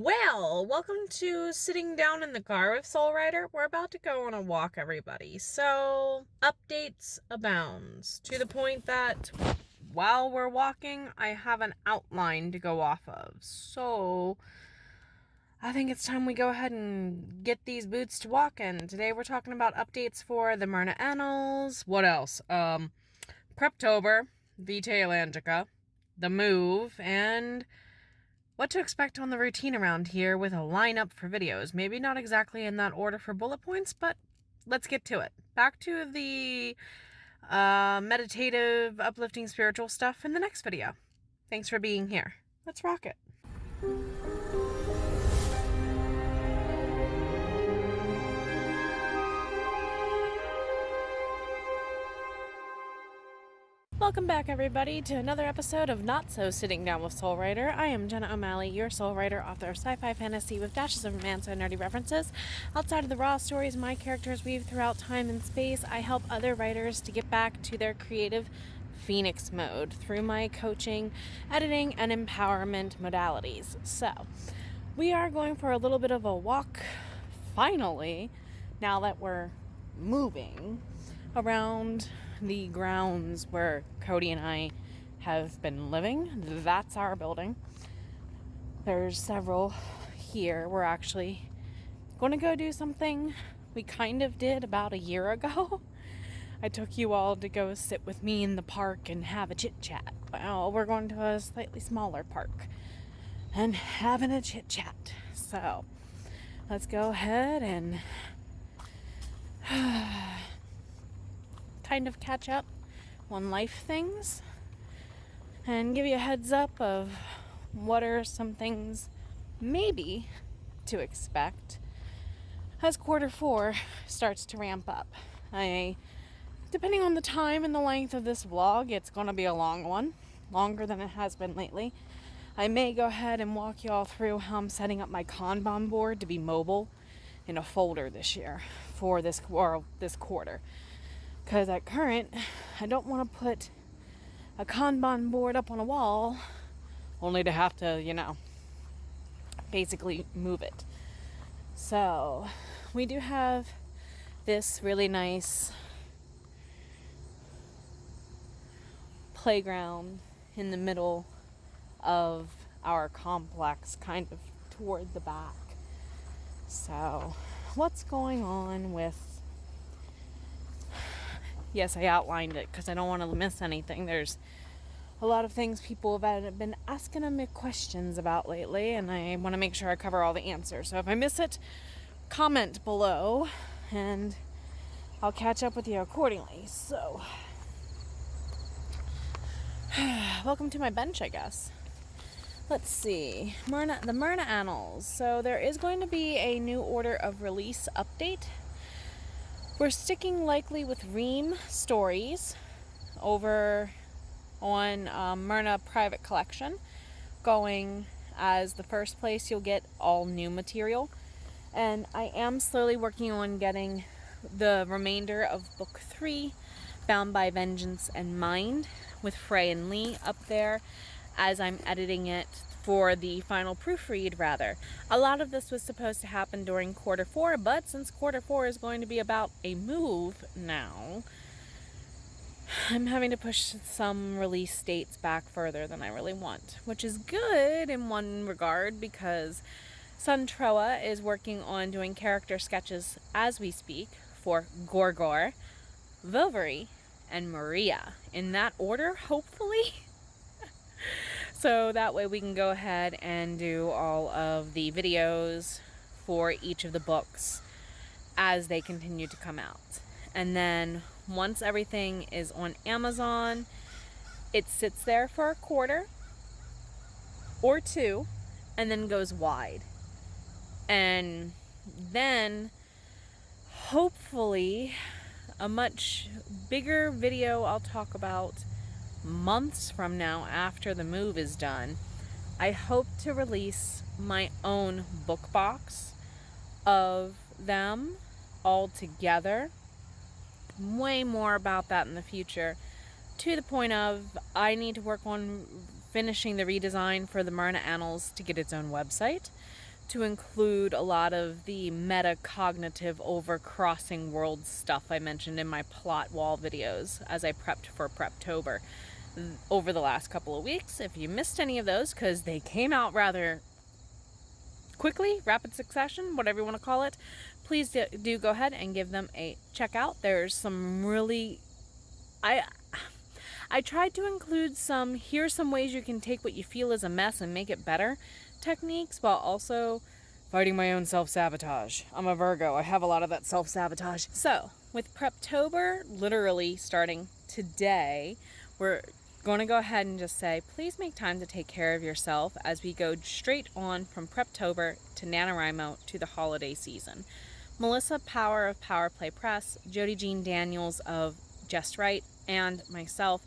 Well, welcome to Sitting Down in the Car with Soul Rider. We're about to go on a walk, everybody. So, updates abounds to the point that while we're walking, I have an outline to go off of. So, I think it's time we go ahead and get these boots to walk in. Today we're talking about updates for the Myrna Annals. What else? Preptober, Vitae Atlantica, the move, and what to expect on the routine around here with a lineup for videos. Maybe not exactly in that order for bullet points, but let's get to it. Back to the meditative, uplifting, spiritual stuff in the next video. Thanks for being here. Let's rock it. Welcome back, everybody, to another episode of Not So Sitting Down with Soul Rider. I am Jenna O'Malley, your soul writer, author of sci-fi fantasy with dashes of romance and nerdy references. Outside of the raw stories my characters weave throughout time and space, I help other writers to get back to their creative phoenix mode through my coaching, editing, and empowerment modalities. So, we are going for a little bit of a walk, finally, now that we're moving around the grounds where Cody and I have been living. That's our building. There's several here. We're actually going to go do something we kind of did about a year ago. I took you all to go sit with me in the park and have a chit chat. Well, we're going to a slightly smaller park and having a chit chat. So let's go ahead and kind of catch up on life things and give you a heads up of what are some things maybe to expect as quarter 4 starts to ramp up. Depending on the time and the length of this vlog, it's going to be a long one, longer than it has been lately. I may go ahead and walk you all through how I'm setting up my Kanban board to be mobile in a folder this year for this quarter. Because at current, I don't want to put a Kanban board up on a wall only to have to, basically move it. So, we do have this really nice playground in the middle of our complex, kind of toward the back. So, what's going on with... Yes, I outlined it because I don't want to miss anything. There's a lot of things people have been asking me questions about lately, and I want to make sure I cover all the answers. So if I miss it, comment below, and I'll catch up with you accordingly. So, welcome to my bench, I guess. Let's see. The Myrna Annals. So there is going to be a new order of release update. We're sticking likely with Ream stories over on Myrna Private Collection, going as the first place you'll get all new material. And I am slowly working on getting the remainder of Book 3, Bound by Vengeance and Mind, with Frey and Lee up there as I'm editing it for the final proofread, rather. A lot of this was supposed to happen during quarter 4, but since quarter 4 is going to be about a move now, I'm having to push some release dates back further than I really want, which is good in one regard because Suntroa is working on doing character sketches as we speak for Gorgor, Vilvery, and Maria. In that order, hopefully. So that way we can go ahead and do all of the videos for each of the books as they continue to come out. And then once everything is on Amazon, it sits there for a quarter or 2 and then goes wide. And then hopefully a much bigger video I'll talk about months from now after the move is done. I hope to release my own book box of them all together. Way more about that in the future, to the point of I need to work on finishing the redesign for the Myrna Annals to get its own website. to include a lot of the metacognitive overcrossing world stuff I mentioned in my plot wall videos as I prepped for Preptober over the last couple of weeks. If you missed any of those, because they came out rather quickly, rapid succession, whatever you want to call it, please do go ahead and give them a check out. There's some really... I tried to include some, here's some ways you can take what you feel is a mess and make it better techniques, while also fighting my own self-sabotage. I'm a Virgo. I have a lot of that self-sabotage. So, with Preptober literally starting today, we're going to go ahead and just say, please make time to take care of yourself as we go straight on from Preptober to NaNoWriMo to the holiday season. Melissa Power of Power Play Press, Jody Jean Daniels of Just Right, and myself,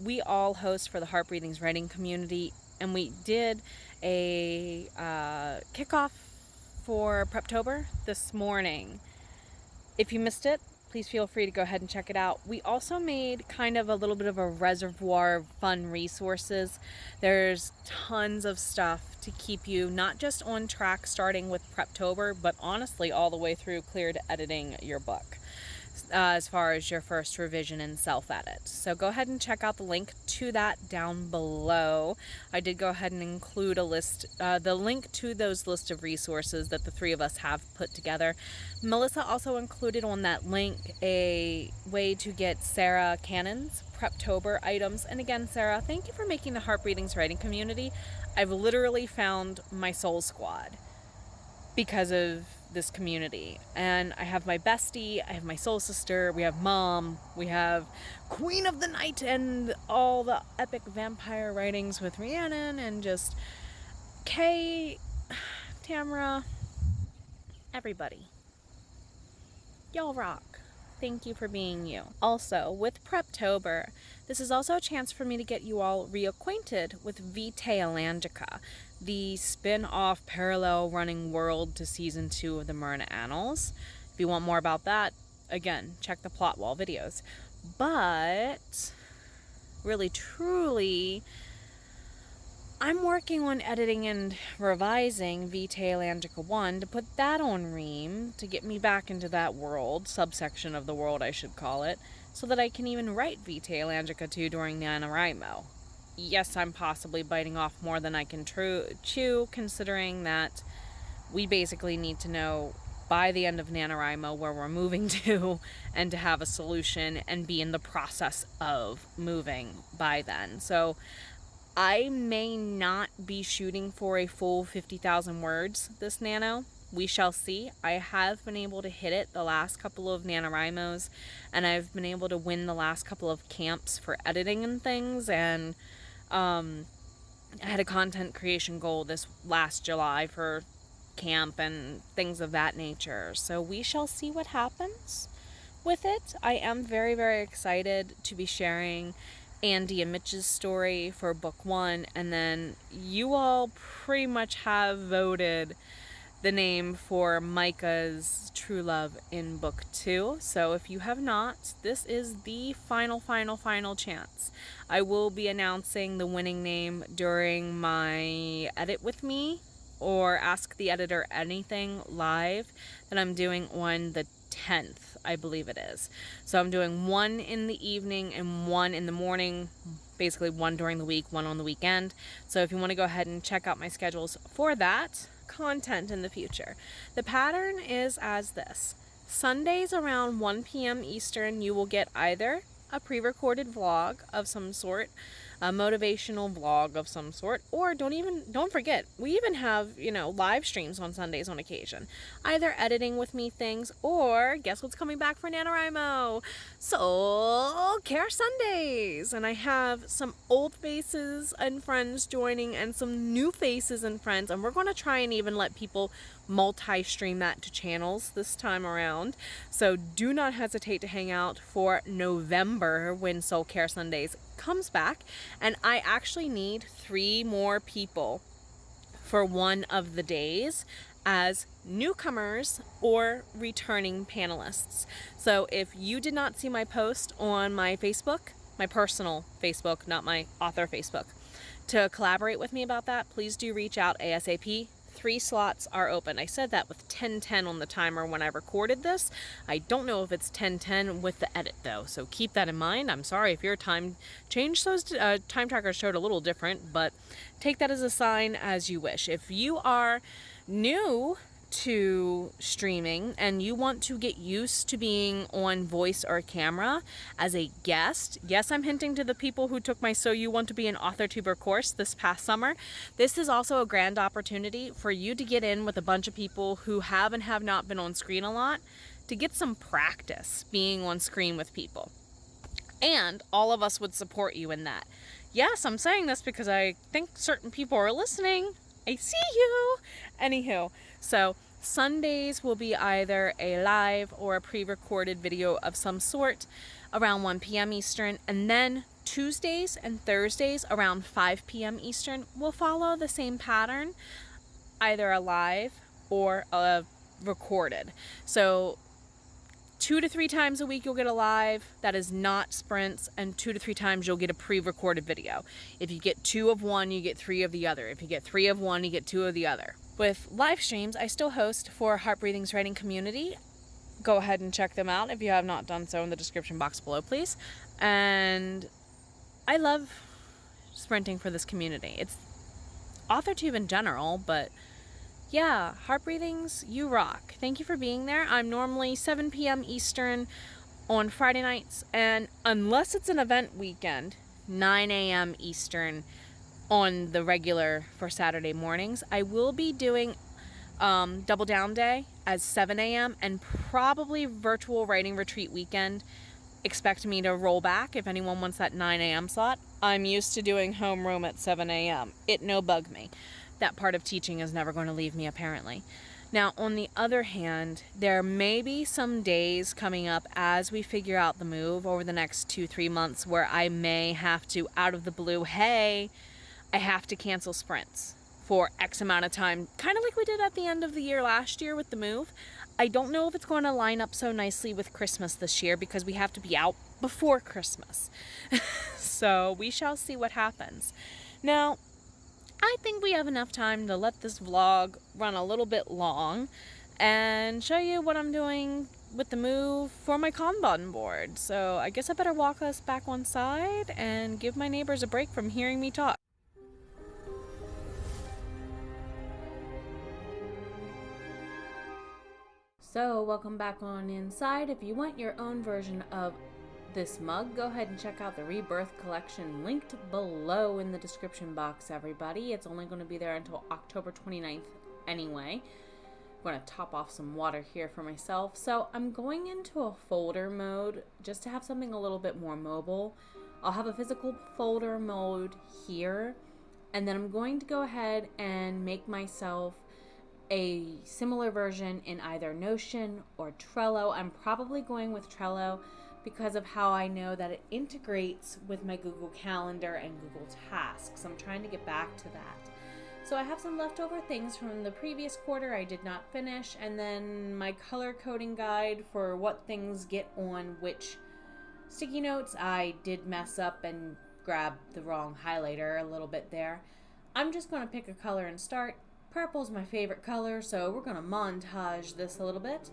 we all host for the Heart Breathings writing community, and we did a kickoff for Preptober this morning. If you missed it, please feel free to go ahead and check it out. We also made kind of a little bit of a reservoir of fun resources. There's tons of stuff to keep you not just on track starting with Preptober, but honestly all the way through clear to editing your book. As far as your first revision and self-edit. So go ahead and check out the link to that down below. I did go ahead and include a list, the link to those list of resources that the three of us have put together. Melissa also included on that link a way to get Sarra Cannon's Preptober items. And again, Sarah, thank you for making the Heart Breathings writing community. I've literally found my soul squad because of this community, and I have my bestie, I have my soul sister, we have mom, we have Queen of the Night, and all the epic vampire writings with Rhiannon, and just Kay, Tamara, everybody. Y'all rock. Thank you for being you. Also, with Preptober, this is also a chance for me to get you all reacquainted with Vixia HF, the spin-off parallel running world to season 2 of the Myrna Annals. If you want more about that, again, check the plot wall videos. But really truly, I'm working on editing and revising Vixia HF 1 to put that on Ream to get me back into that world, subsection of the world I should call it, so that I can even write Vixia HF 2 during NaNoWriMo. Yes, I'm possibly biting off more than I can chew, considering that we basically need to know by the end of NaNoWriMo where we're moving to, and to have a solution and be in the process of moving by then. So I may not be shooting for a full 50,000 words this Nano. We shall see. I have been able to hit it the last couple of NaNoWriMos, and I've been able to win the last couple of camps for editing and things, and I had a content creation goal this last July for camp and things of that nature. So we shall see what happens with it. I am very, very excited to be sharing Andy and Mitch's story for book 1, and then you all pretty much have voted the name for Micah's true love in book 2. So if you have not, this is the final chance. I will be announcing the winning name during my edit with me, or Ask the Editor Anything live that I'm doing on the 10th, I believe it is. So I'm doing one in the evening and one in the morning, basically one during the week, one on the weekend. So if you want to go ahead and check out my schedules for that content in the future. The pattern is as this. Sundays around 1 p.m. Eastern, you will get either a pre-recorded vlog of some sort, a motivational vlog of some sort, or don't forget, we even have, live streams on Sundays on occasion. Either editing with me things, or guess what's coming back for NaNoWriMo? Soul Care Sundays! And I have some old faces and friends joining, and some new faces and friends, and we're going to try and even let people multi-stream that to channels this time around. So do not hesitate to hang out for November when Soul Care Sundays comes back, and I actually need 3 more people for one of the days as newcomers or returning panelists. So if you did not see my post on my Facebook, my personal Facebook, not my author Facebook, to collaborate with me about that, please do reach out ASAP. 3 slots are open. I said that with 10:10 on the timer when I recorded this. I don't know if it's 10:10 with the edit though, so keep that in mind. I'm sorry if your time changed, those time trackers showed a little different, but take that as a sign as you wish. If you are new to streaming and you want to get used to being on voice or camera as a guest, yes, I'm hinting to the people who took my So You Want to Be an AuthorTuber course this past summer. This is also a grand opportunity for you to get in with a bunch of people who have and have not been on screen a lot, to get some practice being on screen with people. And all of us would support you in that. Yes, I'm saying this because I think certain people are listening. I see you. Anywho, so Sundays will be either a live or a pre-recorded video of some sort around 1 p.m. Eastern, and then Tuesdays and Thursdays around 5 p.m. Eastern will follow the same pattern, either a live or a recorded. So 2 to 3 times a week you'll get a live that is not sprints, and 2 to 3 times you'll get a pre-recorded video. If you get 2 of one, you get 3 of the other. If you get 3 of one, you get 2 of the other. With live streams, I still host for Heart Breathing's writing community. Go ahead and check them out if you have not done so in the description box below, please. And I love sprinting for this community. It's AuthorTube in general, but yeah, Heart Breathings, you rock. Thank you for being there. I'm normally 7 p.m. Eastern on Friday nights, and unless it's an event weekend, 9 a.m. Eastern on the regular for Saturday mornings. I will be doing Double Down Day as 7 a.m. and probably virtual writing retreat weekend. Expect me to roll back if anyone wants that 9 a.m. slot. I'm used to doing homeroom at 7 a.m. It no bug me. That part of teaching is never going to leave me, apparently. Now, on the other hand, there may be some days coming up as we figure out the move over the next 2-3 months where I may have to, out of the blue, hey, I have to cancel sprints for X amount of time, kind of like we did at the end of the year last year with the move. I don't know if it's going to line up so nicely with Christmas this year because we have to be out before Christmas. So we shall see what happens. Now, I think we have enough time to let this vlog run a little bit long and show you what I'm doing with the move for my Kanban board. So I guess I better walk us back one side and give my neighbors a break from hearing me talk. So welcome back on inside. If you want your own version of this mug, go ahead and check out the Rebirth collection linked below in the description box, everybody. It's only going to be there until October 29th anyway. I'm going to top off some water here for myself. So I'm going into a folder mode just to have something a little bit more mobile. I'll have a physical folder mode here, and then I'm going to go ahead and make myself a similar version in either Notion or Trello. I'm probably going with Trello because of how I know that it integrates with my Google Calendar and Google Tasks. I'm trying to get back to that. So I have some leftover things from the previous quarter I did not finish, and then my color coding guide for what things get on which sticky notes. I did mess up and grab the wrong highlighter a little bit there. I'm just going to pick a color and start. Purple's my favorite color, so we're going to montage this a little bit.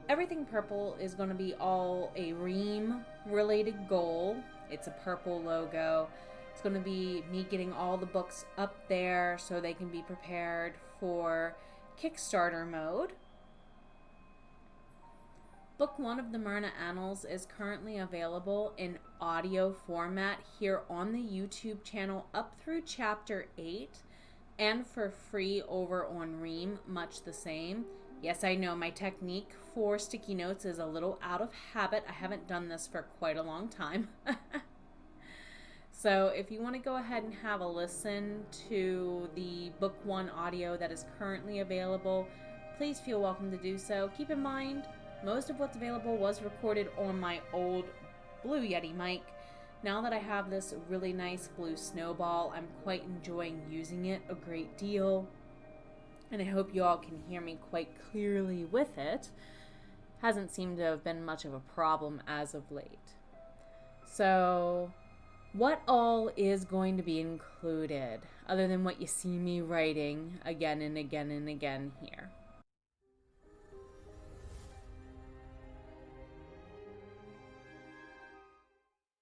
Everything purple is going to be all a Ream related goal. It's a purple logo. It's going to be me getting all the books up there so they can be prepared for Kickstarter mode. Book 1 of the Myrna Annals is currently available in audio format here on the YouTube channel up through chapter 8, and for free over on Ream, much the same. Yes, I know my technique for sticky notes is a little out of habit. I haven't done this for quite a long time. So if you want to go ahead and have a listen to the Book 1 audio that is currently available, please feel welcome to do so. Keep in mind, most of what's available was recorded on my old Blue Yeti mic. Now that I have this really nice blue Snowball, I'm quite enjoying using it a great deal. And I hope you all can hear me quite clearly with it. Hasn't seemed to have been much of a problem as of late. So What all is going to be included, other than what you see me writing again and again and again here?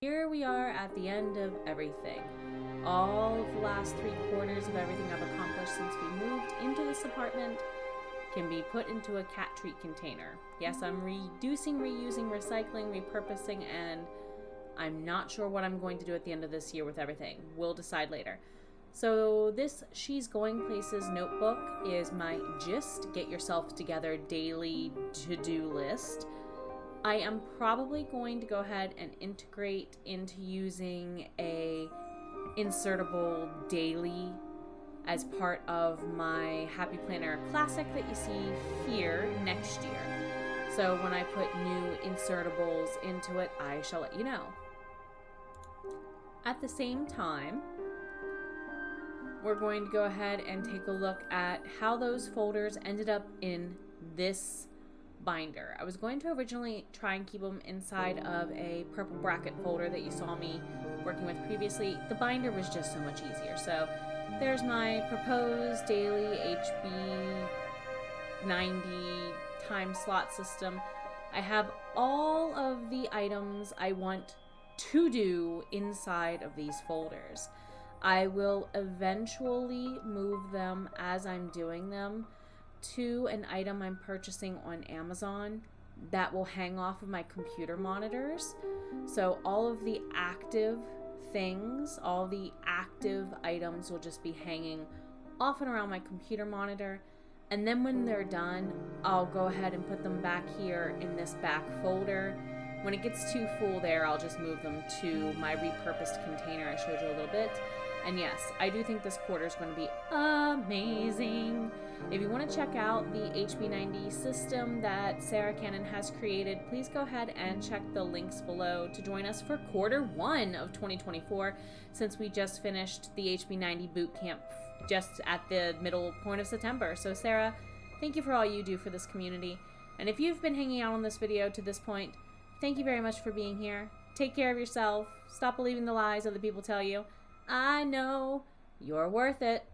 Here we are at the end of everything. All of the last 3/4 of everything I've accomplished since we moved into this apartment can be put into a cat treat container. Yes, I'm reducing, reusing, recycling, repurposing, and I'm not sure what I'm going to do at the end of this year with everything. We'll decide later. So this She's Going Places notebook is my Just Get Yourself Together daily to-do list. I am probably going to go ahead and integrate into using a insertable daily as part of my Happy Planner Classic that you see here next year. So when I put new insertables into it, I shall let you know. At the same time, we're going to go ahead and take a look at how those folders ended up in this binder. I was going to originally try and keep them inside of a purple bracket folder that you saw me working with previously. The binder was just so much easier. So there's my proposed daily HB 90 time slot system. I have all of the items I want to do inside of these folders. I will eventually move them as I'm doing them to an item I'm purchasing on Amazon that will hang off of my computer monitors. So all of the active things, all the active items will just be hanging off and around my computer monitor. And then when they're done, I'll go ahead and put them back here in this back folder. When it gets too full there, I'll just move them to my repurposed container I showed you a little bit. And yes, I do think this quarter is going to be amazing. If you want to check out the HB90 system that Sarra Cannon has created, please go ahead and check the links below to join us for Q1 of 2024, since we just finished the HB90 Bootcamp just at the middle point of September. So Sarra, thank you for all you do for this community. And if you've been hanging out on this video to this point, thank you very much for being here. Take care of yourself. Stop believing the lies other people tell you. I know you're worth it.